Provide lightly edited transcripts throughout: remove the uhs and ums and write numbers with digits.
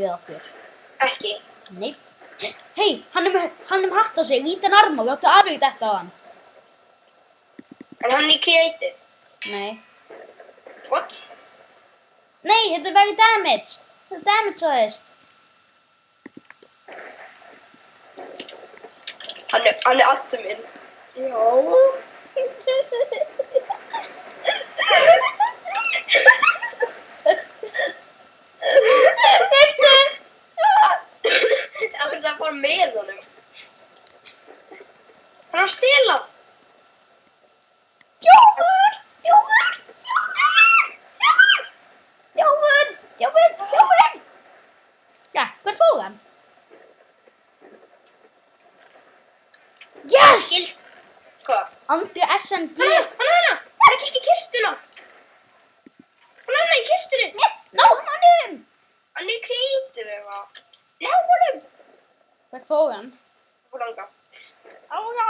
við okkur. Ekki. Nei. Hei, hann er með hatt á sig, lítinn arm og áttu afvíkt þetta á hann. En hann er creative. Nei. What? Nei, þetta er very damage. Þetta er damage aðeins. Hann er alltaf minn. Já. Það fyrir það bara með honum. Hann er að stela. Þjófur! Ja, hvert fór hann? Yes! Hvað? Andri SMG. Hann er hana! Hann er að kikka í kistuna! Hann er hana í kistunni! Ná honum! Hann er creative eitthvað. Ná honum! Hvert fór hann? Hvor langa? Á! Hanna,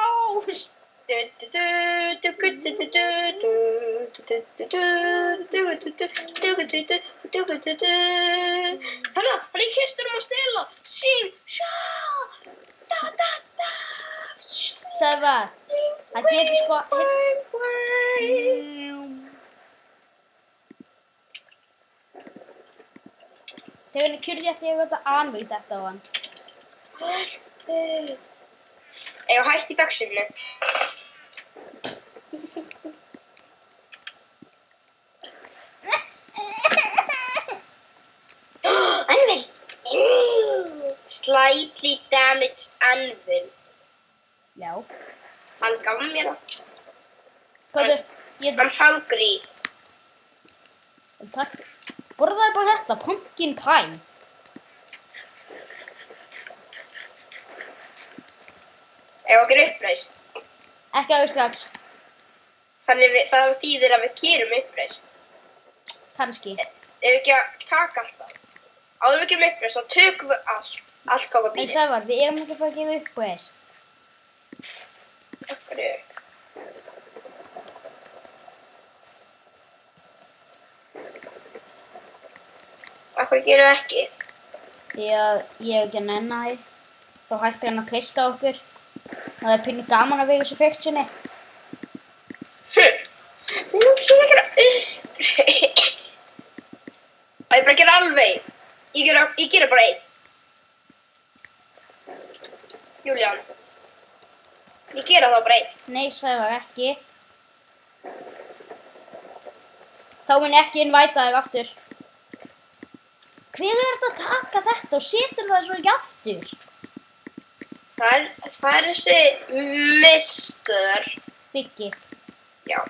hann er í kistunum að stela! Sín! Sjá! Da da da! Sævar, það getur sko... Þegar henni kjörði eftir ég að anvíkt þetta á hann. Ég hætti í vexinu. Anvil! Slightly damaged anvil. Já. Hann gaf mér það. Hvað I'm hungry. Takk. Borðaði bara þetta, pumpkin pie. Ef okkur uppreist. Ekki alveg strax. Þannig það þýðir að við gerum uppreist. Kannski. Ef við ekki að taka alltaf. Áður við gerum uppreist, þá tökum við allt. Allt hvað Nei, býðir. Sævar, við erum ekki að fara að gefa upp og þess. Af hverju? Af hverju gerum við ekki? Því að ég er ekki að nenna því. Þá hættir hann að treysta okkur. Það er pínu gaman að vera þessu fyrksinni. Nú er ekki að gera uppreist. Og ég bara gera alveg. Ég gera bara einn. Júlían. Ég gera þá bara einn. Nei, Sævar, ekki. Þá mun ég ekki innvæta þig aftur. Hver er þetta að taka þetta og setur það svo ekki aftur? Það er þessi Mr. Biggi. Já.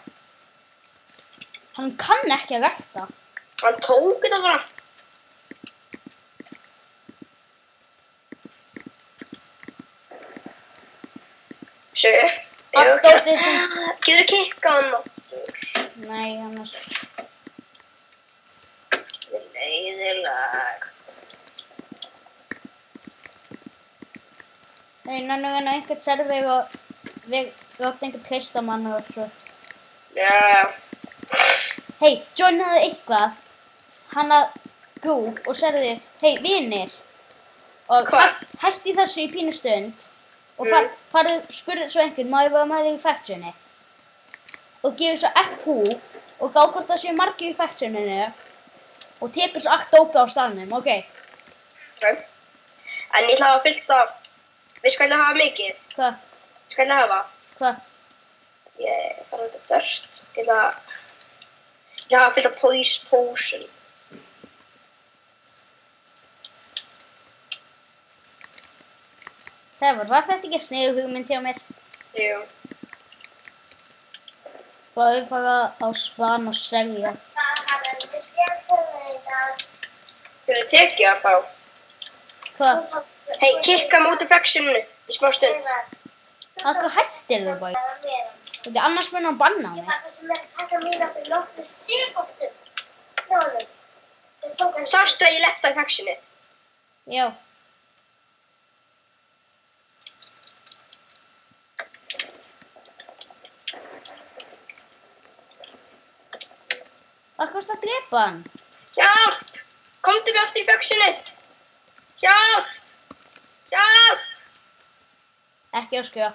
Hann kann ekki að rækta. Hann tók þetta bara. Sjö. Getur kikka hann aftur? Nei, hann er... Það er leiðilegt. Nei, nannu einhvern server og við áttum einhvern treystamann og svo. Já. Hei, joinaðu eitthvað. Hann að group og serði, hei, vinir. Og hætti þessu í pínu stund. Og farið, spurði svo einhvern, má ég vera með þig í factioni? Og gefið svo FH og gá hvort það séu margir í factioninu. Og tekur svo allt ópi á staðnum, ok? Ok. En ég ætla að hafa fyllt af... Við skal hafa mikið. Hvað? Skal ég hafa? Hvað? Ég þarf þetta dört. Ég ætla að hafa fyllt af potion. Sævar, var þetta ekki sniðug hugmynd hjá mér? Jú. Bara við fara á Svan og selja. Fyrir tekið það þá. Hvað? Hei, kikka mig út úr flexinu í smá stund. Hvað hættir þau bara? Þetta annars mun hann banna mig. Sástu að ég lefta í flexinu? Já. Það kosti að drepa hann. Hjálp! Komdu mig aftur í flexinu. Hjálp! Hjálp! Ekki öskra.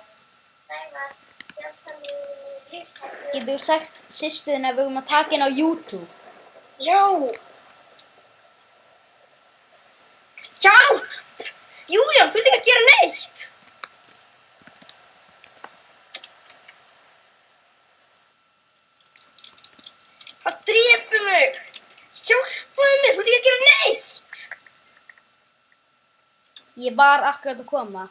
Sævar, hjálpa mér, lífshættu. Getur þú sagt systurinn að við erum að taka inn á YouTube? Já! Hjálp! Júlían, þú ert ekki að gera neitt! Það drepur mig! Hjálpaðu mér, þú ert ekki að gera neitt! Ég var akkurat að koma.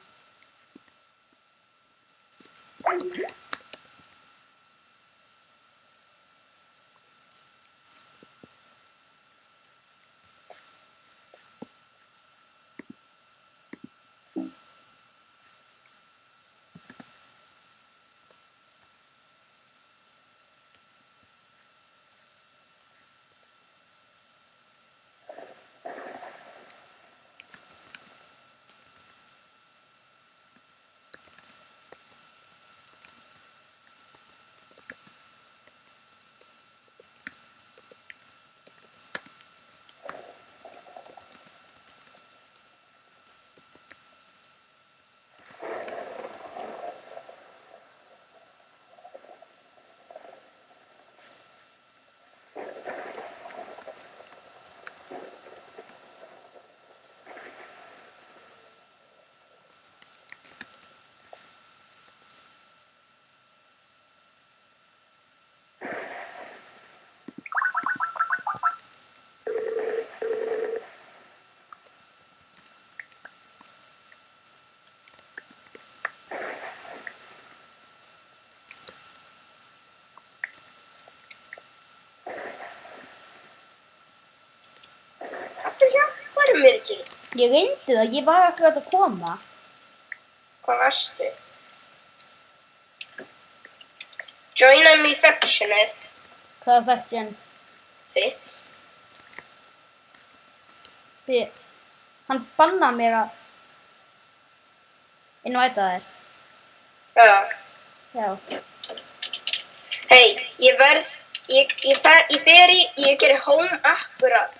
Þú hjálpaðu mér ekki. Ég reyndi það, ég var akkurat að koma. Hvað varstu? Joina mig í factionið Hvað er faction? þitt. Hann bannaði mér að innvæta þér. Já. Já. Hei, ég geri home akkurat.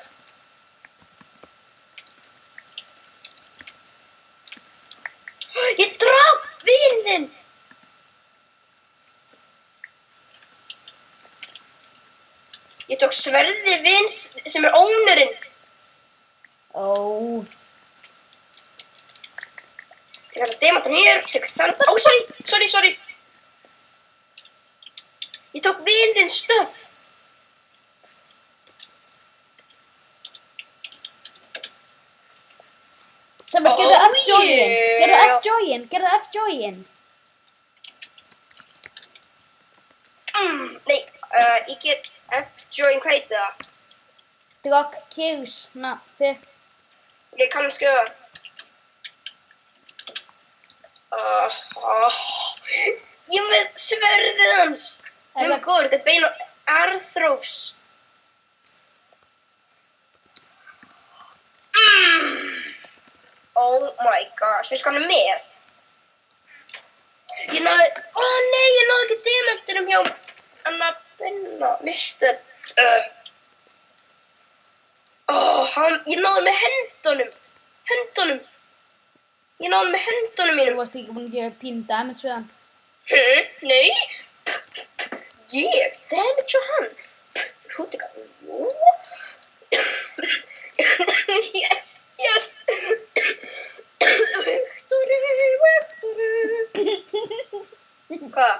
Ég drap vininn þinn! Ég tók sverði vins sem er ónurinn. Ó. Ég kallar demantan hér, tek þann... Ó, sorry. Ég tók vininn þinn stöð. Sem að gerðu F-join. Gerðu F-join. Nei, ég ger F-join, hvað heitir það? Drag kills. Ég kann að skrifa. Ég er með sverðið hans. Nefnum góður, þetta er bein og Arthros. Oh my gosh, veistu hvað hann er með? Ég náði ekki demantunum hjá Anna Benna, Mr. Ég náði með hendunum. Ég náði með hendunum Þú mínum. varst ekki búin að gera pínu damage við hann. Nei. Ég damage á hann. Þú ert ekki Yes. Victory. Hvað?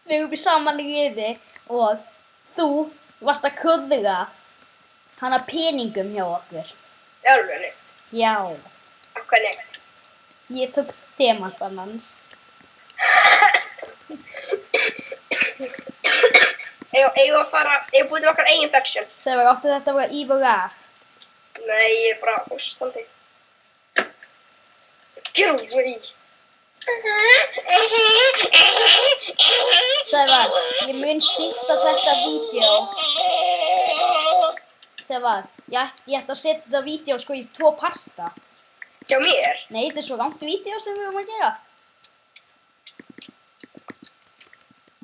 Við erum í saman liði og þú varst að kurðuga hana peningum hjá okkur. Í alvörunni? Já. Hvernig? Ég tók demantan hans. Ég búið til okkar eigin faction. Sævar, áttu þetta að vera evil af? Nei, ég er bara óstandi. Get away! Sævar, ég mun skipta þetta vídeo. Sævar, ég ætti að setja þetta vídeo sko í 2 parta. Hjá mér? Nei, þetta er svo langt vídeo sem við erum að gera.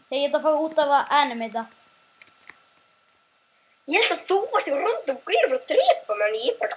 Þegar ég ætla að fara út af að animata. Ég held að þú varst eitthvað random gauður fyrir að drepa mig, en ég bara...